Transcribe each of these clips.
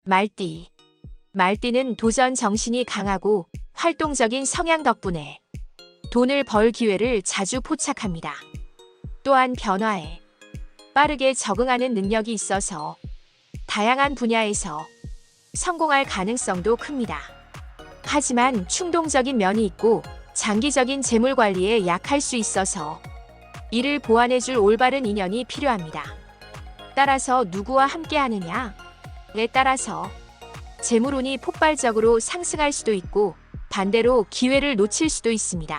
말띠. 말띠는 도전 정신이 강하고 활동적인 성향 덕분에 돈을 벌 기회를 자주 포착합니다. 또한 변화에 빠르게 적응하는 능력이 있어서 다양한 분야에서 성공할 가능성도 큽니다. 하지만 충동적인 면이 있고 장기적인 재물 관리에 약할 수 있어서 이를 보완해줄 올바른 인연이 필요합니다. 따라서 누구와 함께 하느냐에 따라서 재물운이 폭발적으로 상승할 수도 있고 반대로 기회를 놓칠 수도 있습니다.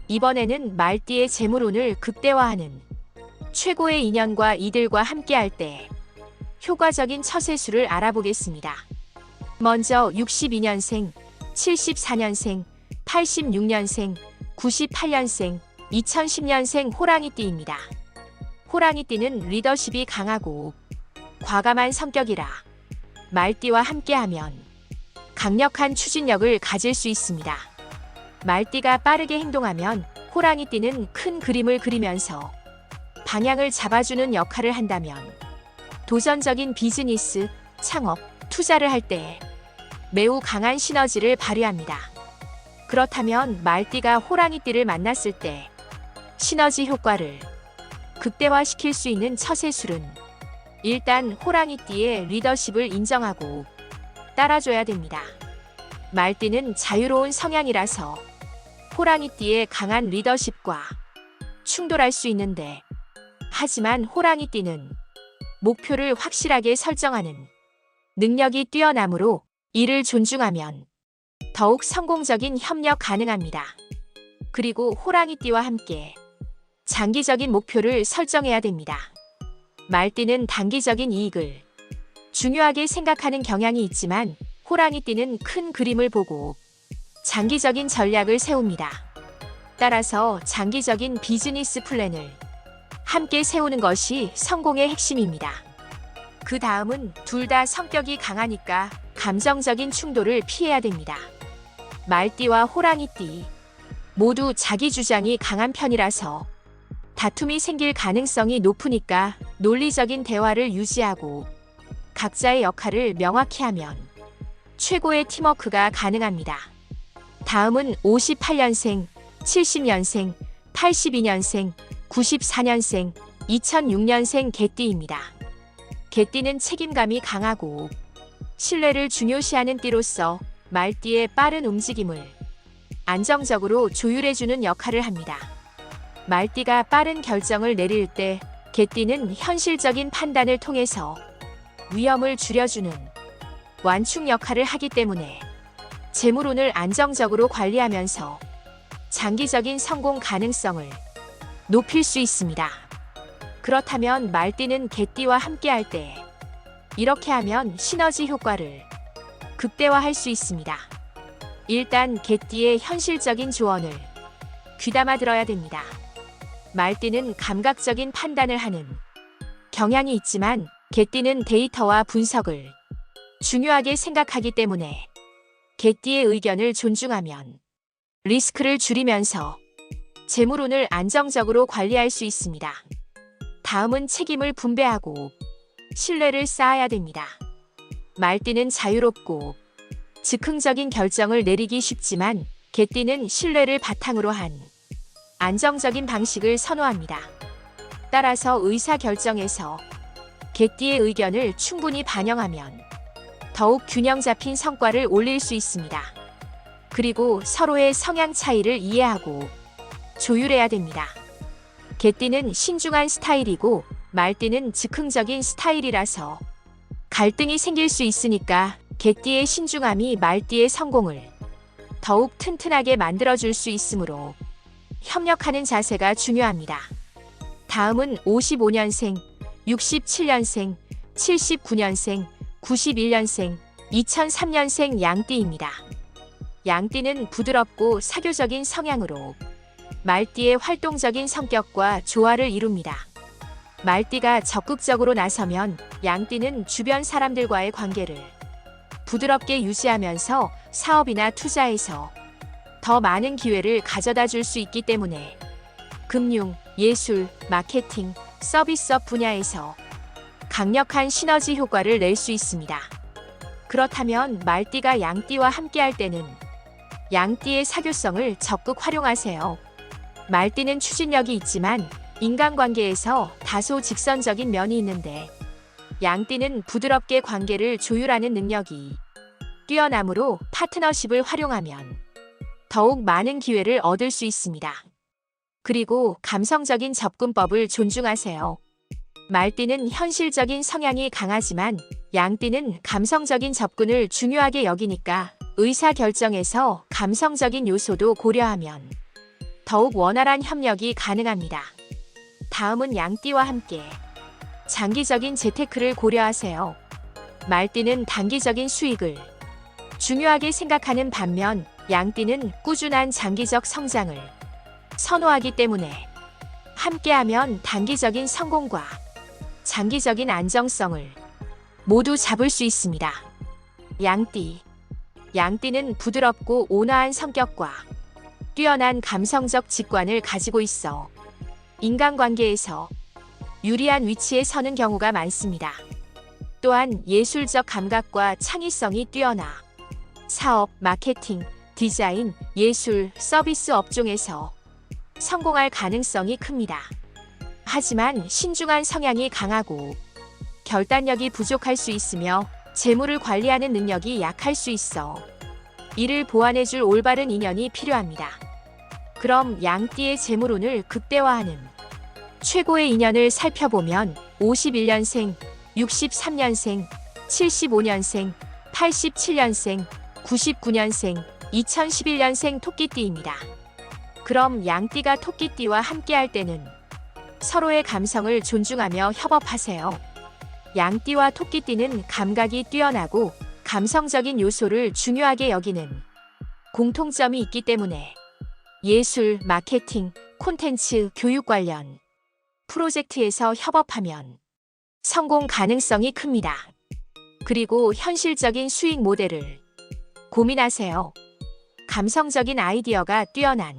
이번에는 말띠의 재물운을 극대화하는 최고의 인연과 이들과 함께할 때 효과적인 처세수를 알아보겠습니다. 먼저 62년생, 74년생, 86년생, 98년생, 2010년생 호랑이띠입니다. 호랑이띠는 리더십이 강하고 과감한 성격이라 말띠와 함께하면 강력한 추진력을 가질 수 있습니다. 말띠가 빠르게 행동하면 호랑이띠는 큰 그림을 그리면서 방향을 잡아주는 역할을 한다면 도전적인 비즈니스, 창업, 투자를 할 때 매우 강한 시너지를 발휘합니다. 그렇다면 말띠가 호랑이띠를 만났을 때 시너지 효과를 극대화시킬 수 있는 처세술은 일단 호랑이띠의 리더십을 인정하고 따라줘야 됩니다. 말띠는 자유로운 성향이라서 호랑이띠의 강한 리더십과 충돌할 수 있는데 하지만 호랑이띠는 목표를 확실하게 설정하는 능력이 뛰어나므로 이를 존중하면 더욱 성공적인 협력 가능합니다. 그리고 호랑이띠와 함께 장기적인 목표를 설정해야 됩니다. 말띠는 단기적인 이익을 중요하게 생각하는 경향이 있지만 호랑이띠는 큰 그림을 보고 장기적인 전략을 세웁니다. 따라서 장기적인 비즈니스 플랜을 함께 세우는 것이 성공의 핵심입니다. 그 다음은 둘 다 성격이 강하니까 감정적인 충돌을 피해야 됩니다. 말띠와 호랑이띠 모두 자기 주장이 강한 편이라서 다툼이 생길 가능성이 높으니까 논리적인 대화를 유지하고 각자의 역할을 명확히 하면 최고의 팀워크가 가능합니다. 다음은 58년생, 70년생, 82년생, 94년생, 2006년생 개띠입니다. 개띠는 책임감이 강하고 신뢰를 중요시하는 띠로서 말띠의 빠른 움직임을 안정적으로 조율해주는 역할을 합니다. 말띠가 빠른 결정을 내릴 때 개띠는 현실적인 판단을 통해서 위험을 줄여주는 완충 역할을 하기 때문에 재물운을 안정적으로 관리하면서 장기적인 성공 가능성을 높일 수 있습니다. 그렇다면 말띠는 개띠와 함께할 때 이렇게 하면 시너지 효과를 극대화할 수 있습니다. 일단 개띠의 현실적인 조언을 귀담아 들어야 됩니다. 말띠는 감각적인 판단을 하는 경향이 있지만 개띠는 데이터와 분석을 중요하게 생각하기 때문에 개띠의 의견을 존중하면 리스크를 줄이면서 재물운을 안정적으로 관리할 수 있습니다. 다음은 책임을 분배하고 신뢰를 쌓아야 됩니다. 말띠는 자유롭고 즉흥적인 결정을 내리기 쉽지만 개띠는 신뢰를 바탕으로 한 안정적인 방식을 선호합니다. 따라서 의사결정에서 개띠의 의견을 충분히 반영하면 더욱 균형 잡힌 성과를 올릴 수 있습니다. 그리고 서로의 성향 차이를 이해하고 조율해야 됩니다. 개띠는 신중한 스타일이고 말띠는 즉흥적인 스타일이라서 갈등이 생길 수 있으니까 개띠의 신중함이 말띠의 성공을 더욱 튼튼하게 만들어줄 수 있으므로 협력하는 자세가 중요합니다. 다음은 55년생, 67년생, 79년생, 91년생, 2003년생 양띠입니다. 양띠는 부드럽고 사교적인 성향으로 말띠의 활동적인 성격과 조화를 이룹니다. 말띠가 적극적으로 나서면 양띠는 주변 사람들과의 관계를 부드럽게 유지하면서 사업이나 투자에서 더 많은 기회를 가져다 줄 수 있기 때문에 금융, 예술, 마케팅, 서비스업 분야에서 강력한 시너지 효과를 낼 수 있습니다. 그렇다면 말띠가 양띠와 함께할 때는 양띠의 사교성을 적극 활용하세요. 말띠는 추진력이 있지만 인간관계에서 다소 직선적인 면이 있는데 양띠는 부드럽게 관계를 조율하는 능력이 뛰어나므로 파트너십을 활용하면 더욱 많은 기회를 얻을 수 있습니다. 그리고 감성적인 접근법을 존중하세요. 말띠는 현실적인 성향이 강하지만 양띠는 감성적인 접근을 중요하게 여기니까 의사결정에서 감성적인 요소도 고려하면 더욱 원활한 협력이 가능합니다. 다음은 양띠와 함께 장기적인 재테크를 고려하세요. 말띠는 단기적인 수익을 중요하게 생각하는 반면 양띠는 꾸준한 장기적 성장을 선호하기 때문에 함께하면 단기적인 성공과 장기적인 안정성을 모두 잡을 수 있습니다. 양띠. 양띠는 부드럽고 온화한 성격과 뛰어난 감성적 직관을 가지고 있어 인간관계에서 유리한 위치에 서는 경우가 많습니다. 또한 예술적 감각과 창의성이 뛰어나 사업, 마케팅, 디자인, 예술, 서비스 업종에서 성공할 가능성이 큽니다. 하지만 신중한 성향이 강하고 결단력이 부족할 수 있으며 재물을 관리하는 능력이 약할 수 있어 이를 보완해줄 올바른 인연이 필요합니다. 그럼 양띠의 재물운을 극대화하는 최고의 인연을 살펴보면 51년생, 63년생, 75년생, 87년생, 99년생, 2011년생 토끼띠입니다. 그럼 양띠가 토끼띠와 함께할 때는 서로의 감성을 존중하며 협업하세요. 양띠와 토끼띠는 감각이 뛰어나고 감성적인 요소를 중요하게 여기는 공통점이 있기 때문에 예술, 마케팅, 콘텐츠, 교육 관련 프로젝트에서 협업하면 성공 가능성이 큽니다. 그리고 현실적인 수익 모델을 고민하세요. 감성적인 아이디어가 뛰어난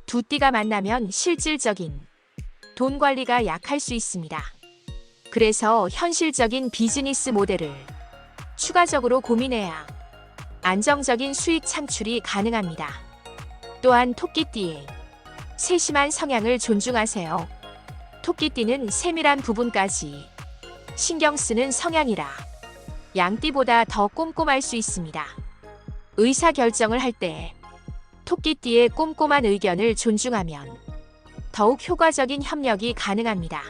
두 띠가 만나면 실질적인 돈 관리가 약할 수 있습니다. 그래서 현실적인 비즈니스 모델을 추가적으로 고민해야 안정적인 수익 창출이 가능합니다. 또한 토끼띠의 세심한 성향을 존중하세요. 토끼띠는 세밀한 부분까지 신경 쓰는 성향이라 양띠보다 더 꼼꼼할 수 있습니다. 의사결정을 할 때 토끼띠의 꼼꼼한 의견을 존중하면 더욱 효과적인 협력이 가능합니다.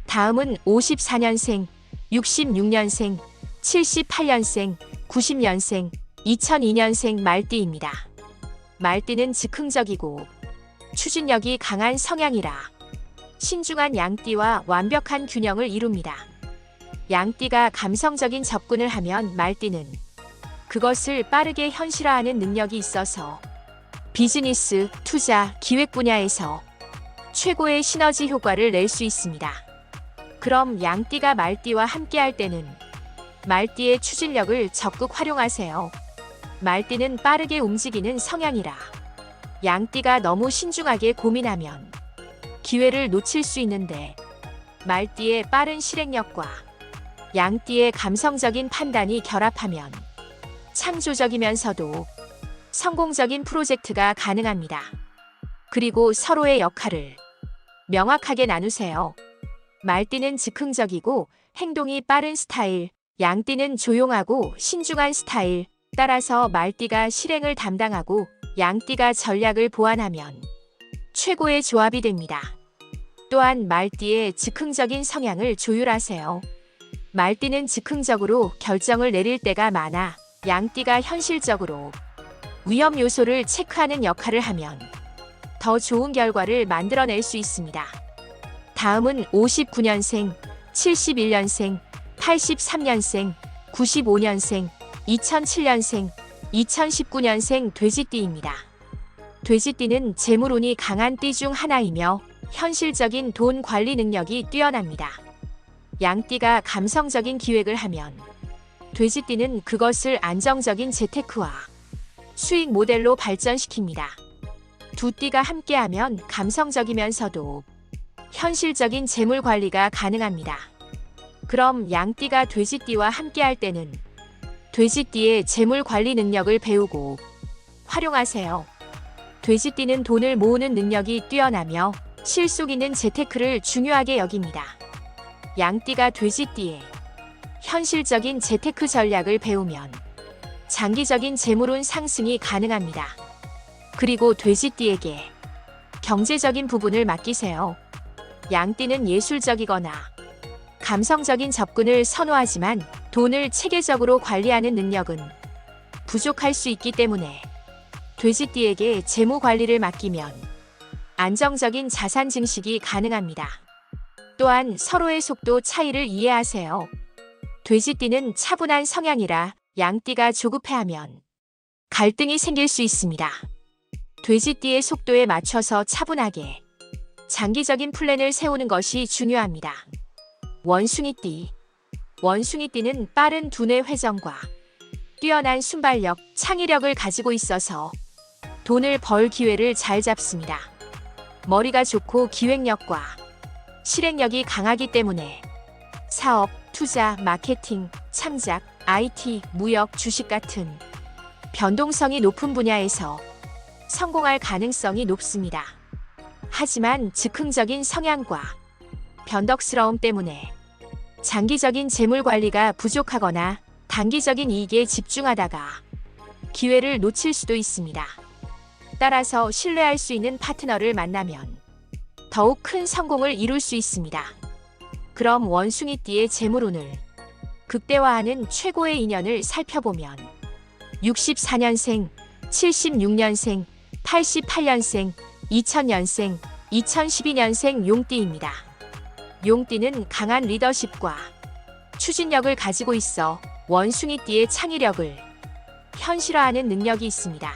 다음은 54년생, 66년생, 78년생, 90년생, 2002년생 말띠입니다. 말띠는 즉흥적이고 추진력이 강한 성향이라 신중한 양띠와 완벽한 균형을 이룹니다. 양띠가 감성적인 접근을 하면 말띠는 그것을 빠르게 현실화하는 능력이 있어서 비즈니스, 투자, 기획 분야에서 최고의 시너지 효과를 낼 수 있습니다. 그럼 양띠가 말띠와 함께할 때는 말띠의 추진력을 적극 활용하세요. 말띠는 빠르게 움직이는 성향이라 양띠가 너무 신중하게 고민하면 기회를 놓칠 수 있는데 말띠의 빠른 실행력과 양띠의 감성적인 판단이 결합하면 창조적이면서도 성공적인 프로젝트가 가능합니다. 그리고 서로의 역할을 명확하게 나누세요. 말띠는 즉흥적이고 행동이 빠른 스타일, 양띠는 조용하고 신중한 스타일. 따라서 말띠가 실행을 담당하고 양띠가 전략을 보완하면 최고의 조합이 됩니다. 또한 말띠의 즉흥적인 성향을 조율하세요. 말띠는 즉흥적으로 결정을 내릴 때가 많아 양띠가 현실적으로 위험 요소를 체크하는 역할을 하면 더 좋은 결과를 만들어낼 수 있습니다. 다음은 59년생, 71년생, 83년생, 95년생, 2007년생, 2019년생 돼지띠입니다. 돼지띠는 재물운이 강한 띠 중 하나이며 현실적인 돈 관리 능력이 뛰어납니다. 양띠가 감성적인 기획을 하면 돼지띠는 그것을 안정적인 재테크와 수익 모델로 발전시킵니다. 두 띠가 함께하면 감성적이면서도 현실적인 재물 관리가 가능합니다. 그럼 양띠가 돼지띠와 함께할 때는 돼지띠의 재물 관리 능력을 배우고 활용하세요. 돼지띠는 돈을 모으는 능력이 뛰어나며 실속 있는 재테크를 중요하게 여깁니다. 양띠가 돼지띠의 현실적인 재테크 전략을 배우면 장기적인 재물운 상승이 가능합니다. 그리고 돼지띠에게 경제적인 부분을 맡기세요. 양띠는 예술적이거나 감성적인 접근을 선호하지만 돈을 체계적으로 관리하는 능력은 부족할 수 있기 때문에 돼지띠에게 재무 관리를 맡기면 안정적인 자산 증식이 가능합니다. 또한 서로의 속도 차이를 이해하세요. 돼지띠는 차분한 성향이라 양띠가 조급해하면 갈등이 생길 수 있습니다. 돼지띠의 속도에 맞춰서 차분하게 장기적인 플랜을 세우는 것이 중요합니다. 원숭이띠. 원숭이띠는 빠른 두뇌 회전과 뛰어난 순발력, 창의력을 가지고 있어서 돈을 벌 기회를 잘 잡습니다. 머리가 좋고 기획력과 실행력이 강하기 때문에 사업, 투자, 마케팅, 창작, IT, 무역, 주식 같은 변동성이 높은 분야에서 성공할 가능성이 높습니다. 하지만 즉흥적인 성향과 변덕스러움 때문에 장기적인 재물 관리가 부족하거나 단기적인 이익에 집중하다가 기회를 놓칠 수도 있습니다. 따라서 신뢰할 수 있는 파트너를 만나면 더욱 큰 성공을 이룰 수 있습니다. 그럼 원숭이띠의 재물운을 극대화하는 최고의 인연을 살펴보면 64년생, 76년생, 88년생, 2000년생, 2012년생 용띠입니다. 용띠는 강한 리더십과 추진력을 가지고 있어 원숭이띠의 창의력을 현실화하는 능력이 있습니다.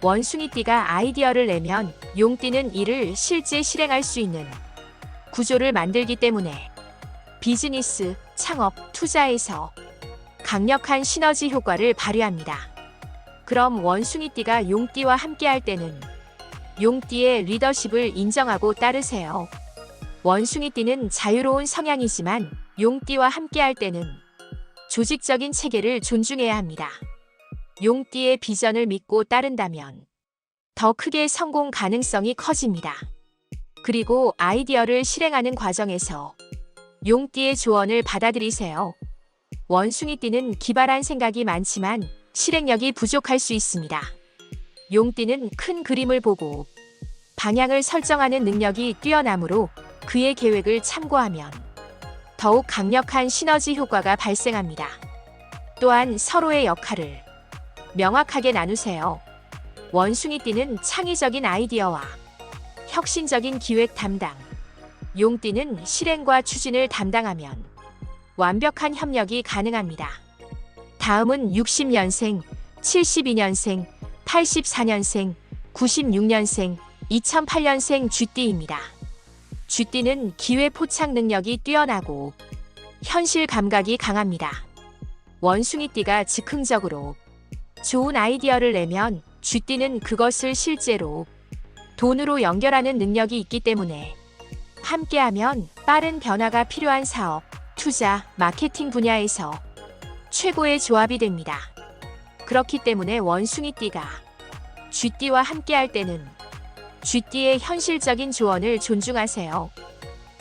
원숭이띠가 아이디어를 내면 용띠는 이를 실제 실행할 수 있는 구조를 만들기 때문에 비즈니스, 창업, 투자에서 강력한 시너지 효과를 발휘합니다. 그럼 원숭이띠가 용띠와 함께할 때는 용띠의 리더십을 인정하고 따르세요. 원숭이띠는 자유로운 성향이지만 용띠와 함께할 때는 조직적인 체계를 존중해야 합니다. 용띠의 비전을 믿고 따른다면 더 크게 성공 가능성이 커집니다. 그리고 아이디어를 실행하는 과정에서 용띠의 조언을 받아들이세요. 원숭이띠는 기발한 생각이 많지만 실행력이 부족할 수 있습니다. 용띠는 큰 그림을 보고 방향을 설정하는 능력이 뛰어나므로 그의 계획을 참고하면 더욱 강력한 시너지 효과가 발생합니다. 또한 서로의 역할을 명확하게 나누세요. 원숭이띠는 창의적인 아이디어와 혁신적인 기획 담당, 용띠는 실행과 추진을 담당하면 완벽한 협력이 가능합니다. 다음은 60년생, 72년생, 84년생, 96년생, 2008년생 쥐띠입니다. 쥐띠는 기회 포착 능력이 뛰어나고 현실 감각이 강합니다. 원숭이띠가 즉흥적으로 좋은 아이디어를 내면 쥐띠는 그것을 실제로 돈으로 연결하는 능력이 있기 때문에 함께하면 빠른 변화가 필요한 사업, 투자, 마케팅 분야에서 최고의 조합이 됩니다. 그렇기 때문에 원숭이띠가 쥐띠와 함께할 때는 쥐띠의 현실적인 조언을 존중하세요.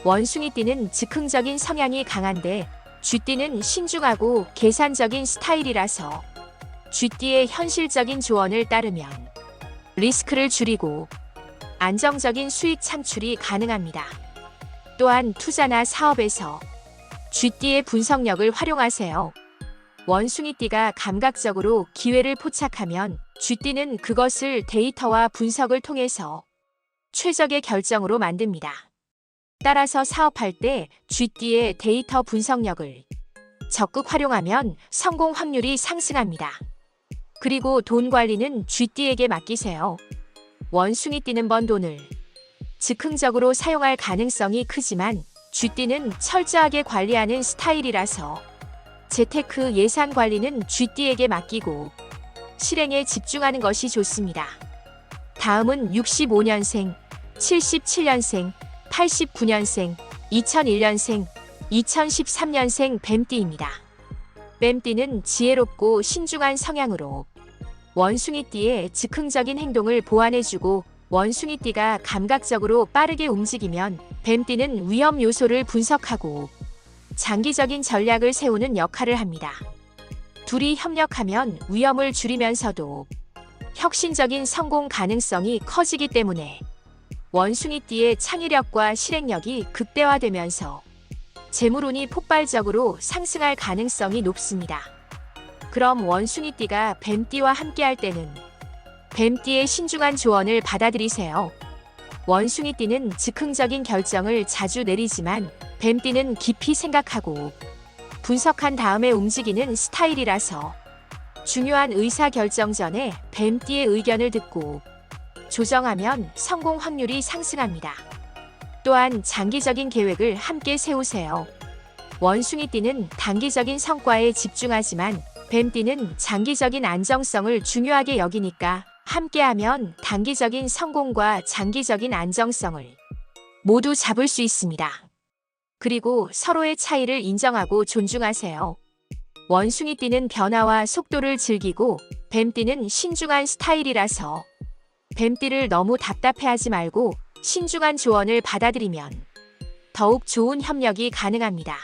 원숭이띠는 즉흥적인 성향이 강한데 쥐띠는 신중하고 계산적인 스타일이라서 쥐띠의 현실적인 조언을 따르면 리스크를 줄이고 안정적인 수익 창출이 가능합니다. 또한 투자나 사업에서 쥐띠의 분석력을 활용하세요. 원숭이띠가 감각적으로 기회를 포착하면 쥐띠는 그것을 데이터와 분석을 통해서 최적의 결정으로 만듭니다. 따라서 사업할 때 쥐띠의 데이터 분석력을 적극 활용하면 성공 확률이 상승합니다. 그리고 돈 관리는 쥐띠에게 맡기세요. 원숭이띠는 번 돈을 즉흥적으로 사용할 가능성이 크지만 쥐띠는 철저하게 관리하는 스타일이라서 재테크 예산 관리는 쥐띠에게 맡기고 실행에 집중하는 것이 좋습니다. 다음은 65년생, 77년생, 89년생, 2001년생, 2013년생 뱀띠입니다. 뱀띠는 지혜롭고 신중한 성향으로 원숭이띠의 즉흥적인 행동을 보완해주고, 원숭이띠가 감각적으로 빠르게 움직이면 뱀띠는 위험 요소를 분석하고 장기적인 전략을 세우는 역할을 합니다. 둘이 협력하면 위험을 줄이면서도 혁신적인 성공 가능성이 커지기 때문에 원숭이띠의 창의력과 실행력이 극대화되면서 재물운이 폭발적으로 상승할 가능성이 높습니다. 그럼 원숭이띠가 뱀띠와 함께할 때는 뱀띠의 신중한 조언을 받아들이세요. 원숭이띠는 즉흥적인 결정을 자주 내리지만 뱀띠는 깊이 생각하고 분석한 다음에 움직이는 스타일이라서 중요한 의사결정 전에 뱀띠의 의견을 듣고 조정하면 성공 확률이 상승합니다. 또한 장기적인 계획을 함께 세우세요. 원숭이띠는 단기적인 성과에 집중하지만 뱀띠는 장기적인 안정성을 중요하게 여기니까 함께하면 단기적인 성공과 장기적인 안정성을 모두 잡을 수 있습니다. 그리고 서로의 차이를 인정하고 존중하세요. 원숭이띠는 변화와 속도를 즐기고 뱀띠는 신중한 스타일이라서 뱀띠를 너무 답답해하지 말고 신중한 조언을 받아들이면 더욱 좋은 협력이 가능합니다.